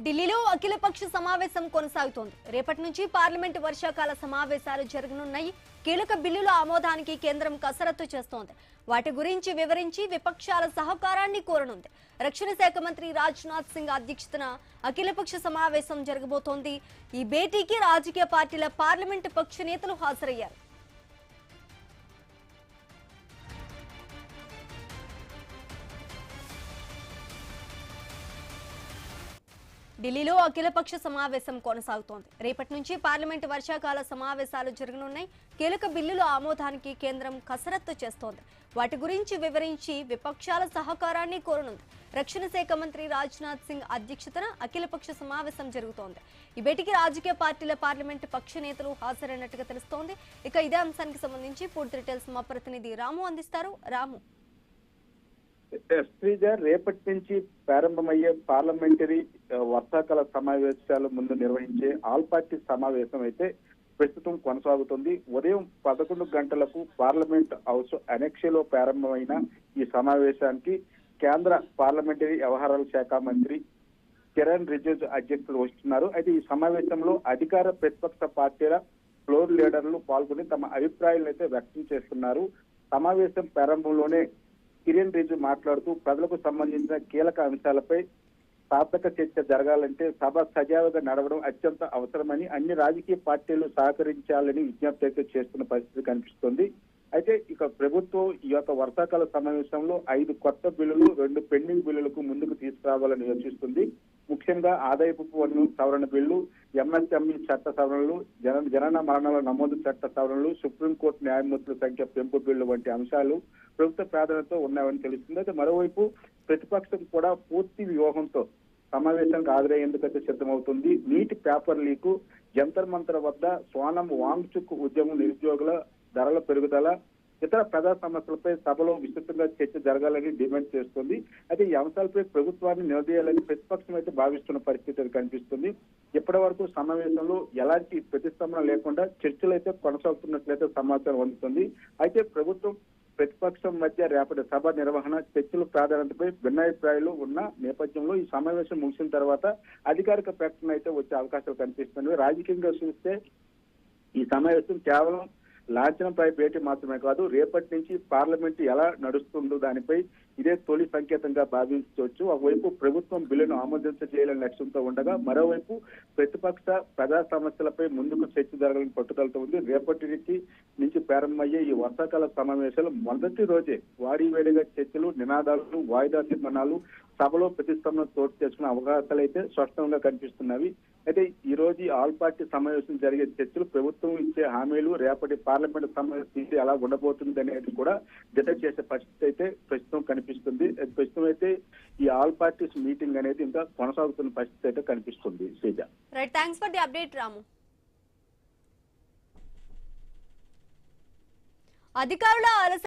ఢిల్లీలో అఖిలపక్ష సమావేశం కొనసాగుతోంది. రేపటి నుంచి పార్లమెంటు వర్షాకాల సమావేశాలు జరగనున్నాయి. కీలక బిల్లుల ఆమోదానికి కేంద్రం కసరత్తు చేస్తోంది. వాటి గురించి వివరించి విపక్షాల సహకారాన్ని కోరనుంది. రక్షణ శాఖ మంత్రి రాజ్నాథ్ సింగ్ అధ్యక్షతన అఖిలపక్ష సమావేశం జరగబోతోంది. ఈ భేటీకి రాజకీయ పార్టీల పార్లమెంటు పక్ష నేతలు హాజరయ్యారు. ఢిల్లీలో అఖిలపక్ష సమావేశం కొనసాగుతోంది. రేపటి నుంచి పార్లమెంటు వర్షాకాల సమావేశాలు జరగనున్నాయి. కీలక బిల్లుల ఆమోదానికి కేంద్రం కసరత్తు చేస్తోంది. వాటి గురించి వివరించి విపక్షాల సహకారాన్ని కోరనుంది. రక్షణ శాఖ మంత్రి రాజ్నాథ్ సింగ్ అధ్యక్షతన అఖిలపక్ష సమావేశం జరుగుతోంది. ఈ భేటీకి రాజకీయ పార్టీల పార్లమెంటు పక్ష నేతలు హాజరైనట్టుగా తెలుస్తోంది. ఇక ఇదే అంశానికి సంబంధించి పూర్తి డీటెయిల్స్ మా ప్రతినిధి రాము అందిస్తారు. రాము, శ్రీజ, రేపటి నుంచి ప్రారంభమయ్యే పార్లమెంటరీ వర్షాకాల సమావేశాల ముందు నిర్వహించే ఆల్ పార్టీ సమావేశం అయితే ప్రస్తుతం కొనసాగుతుంది. ఉదయం 11 గంటలకు పార్లమెంట్ హౌస్ అనెక్సిలో ప్రారంభమైన ఈ సమావేశానికి కేంద్ర పార్లమెంటరీ వ్యవహారాల శాఖ మంత్రి కిరణ్ రిజిజు అధ్యక్షతన వహిస్తున్నారు. అయితే ఈ సమావేశంలో అధికార ప్రతిపక్ష పార్టీల ఫ్లోర్ లీడర్లు పాల్గొని తమ అభిప్రాయాలను అయితే వ్యక్తం చేస్తున్నారు. సమావేశం ప్రారంభంలోనే కిరణ్ రిజిజు మాట్లాడుతూ ప్రజలకు సంబంధించిన కీలక అంశాలపై సార్థక చర్చ జరగాలంటే సభ సజావుగా నడవడం అత్యంత అవసరమని అన్ని రాజకీయ పార్టీలు సహకరించాలని విజ్ఞప్తి అయితే చేస్తున్న పరిస్థితి కనిపిస్తుంది. అయితే ఇక ప్రభుత్వం ఈ యొక్క వర్షాకాల సమావేశంలో 5 కొత్త బిల్లులు 2 పెండింగ్ బిల్లులకు ముందుకు తీసుకురావాలని యోచిస్తుంది. ముఖ్యంగా ఆదాయపు పన్ను సవరణ బిల్లు, ఎంఎస్ఎంఈ చట్ట సవరణలు, జనన మరణాల నమోదు చట్ట సవరణలు, సుప్రీంకోర్టు న్యాయమూర్తుల సంఖ్య పెంపు బిల్లు వంటి అంశాలు ప్రభుత్వ ప్రాధాన్యతతో ఉన్నాయని తెలుస్తుంది. అయితే మరోవైపు ప్రతిపక్షం కూడా పూర్తి వ్యూహంతో సమావేశానికి హాజరయ్యేందుకైతే సిద్ధమవుతుంది. నీటి పేపర్ లీకు, జంతర్ మంతర్ వద్ద సోనం వాంగ్చుక్ ఉద్యమం, నిరుద్యోగుల ధరల పెరుగుదల, ఇతర ప్రజా సమస్యలపై సభలో విస్తృతంగా చర్చ జరగాలని డిమాండ్ చేస్తుంది. అయితే ఈ అంశాలపై ప్రభుత్వాన్ని నిలదీయాలని ప్రతిపక్షం అయితే భావిస్తున్న పరిస్థితి కనిపిస్తుంది. ఇప్పటి వరకు సమావేశంలో ఎలాంటి ప్రతిస్పందన లేకుండా చర్చలు అయితే కొనసాగుతున్నట్లయితే సమాచారం అందుతుంది. అయితే ప్రభుత్వం ప్రతిపక్షం మధ్య రేపటి సభ నిర్వహణ చర్చల ప్రాధాన్యతపై భిన్నాభిప్రాయాలు ఉన్న నేపథ్యంలో ఈ సమావేశం ముగిసిన తర్వాత అధికారిక ప్రకటన అయితే వచ్చే అవకాశాలు కనిపిస్తుంది. రాజకీయంగా చూస్తే ఈ సమావేశం కేవలం లాంఛనంపై భేటీ మాత్రమే కాదు, రేపటి నుంచి పార్లమెంట్ ఎలా నడుస్తుందో దానిపై ఇదే తొలి సంకేతంగా భావించవచ్చు. ఒకవైపు ప్రభుత్వం బిల్లును ఆమోదించేయాలనే లక్ష్యంతో ఉండగా, మరోవైపు ప్రతిపక్ష ప్రజా సమస్యలపై ముందుకు చర్చ జరగాలని పట్టుదలతో ఉంది. రేపటి నుంచి ప్రారంభమయ్యే ఈ వర్షాకాల సమావేశాలు మొదటి రోజే వారీవేడిగా చర్చలు, నినాదాలు, వాయిదా తీర్మానాలు, సభలో ప్రతిస్పందన చోటు చేసుకునే అవకాశాలు అయితే స్పష్టంగా కనిపిస్తున్నవి. అయితే ఈ రోజు ఆల్ పార్టీ సమావేశం జరిగే చర్చలు, ప్రభుత్వం ఇచ్చే హామీలు, రేపటి పార్లమెంట్ సమావేశం ఎలా ఉండబోతుంది అనేది కూడా డిసైడ్ చేసే పరిస్థితి అయితే ప్రస్తుతం కనిపిస్తుంది. ప్రస్తుతం అయితే ఈ ఆల్ పార్టీస్ మీటింగ్ అనేది ఇంకా కొనసాగుతున్న పరిస్థితి అయితే కనిపిస్తుంది. Sreeja, right, thanks for the update Ramu. అధికారుల